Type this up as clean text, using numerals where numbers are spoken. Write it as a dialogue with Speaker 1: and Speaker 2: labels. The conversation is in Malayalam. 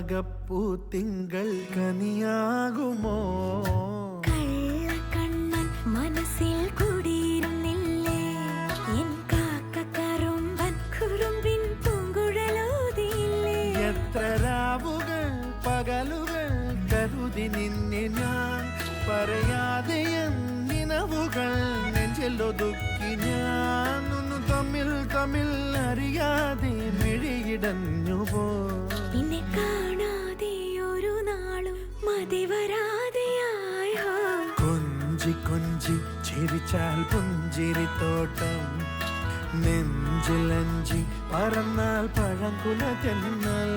Speaker 1: പാകപ്പൂ തിങ്കൾ കനിയാകുമോ
Speaker 2: കള്ളക്കണ്ണൻ മനസ്സിൽ കുടിയിരുന്നില്ലേ എൻ കാക്കക്കറുമ്പൻ കുറുമ്പിൻ പൂങ്കുഴലോതിയില്ലേ
Speaker 1: എത്ര രാവുകൾ പകലുകൾ കരുതി നിന്നെ ഞാൻ പറയാതെ നിനവുകൾ നെഞ്ചിലൊതുക്കി ഞാൻ തമ്മിൽ അറിയാതെ മിഴിയിടഞ്ഞു പോ
Speaker 2: നിന്നെ കാണാതെ ഒരു നാളും മതി വരാതെയായോ
Speaker 1: കൊഞ്ചി കൊഞ്ചി ചിരിച്ചാൽ പുഞ്ചിരിത്തോട്ടം നെഞ്ചിലഞ്ചി പറന്നാൽ പഴങ്കുല ജന്നൽ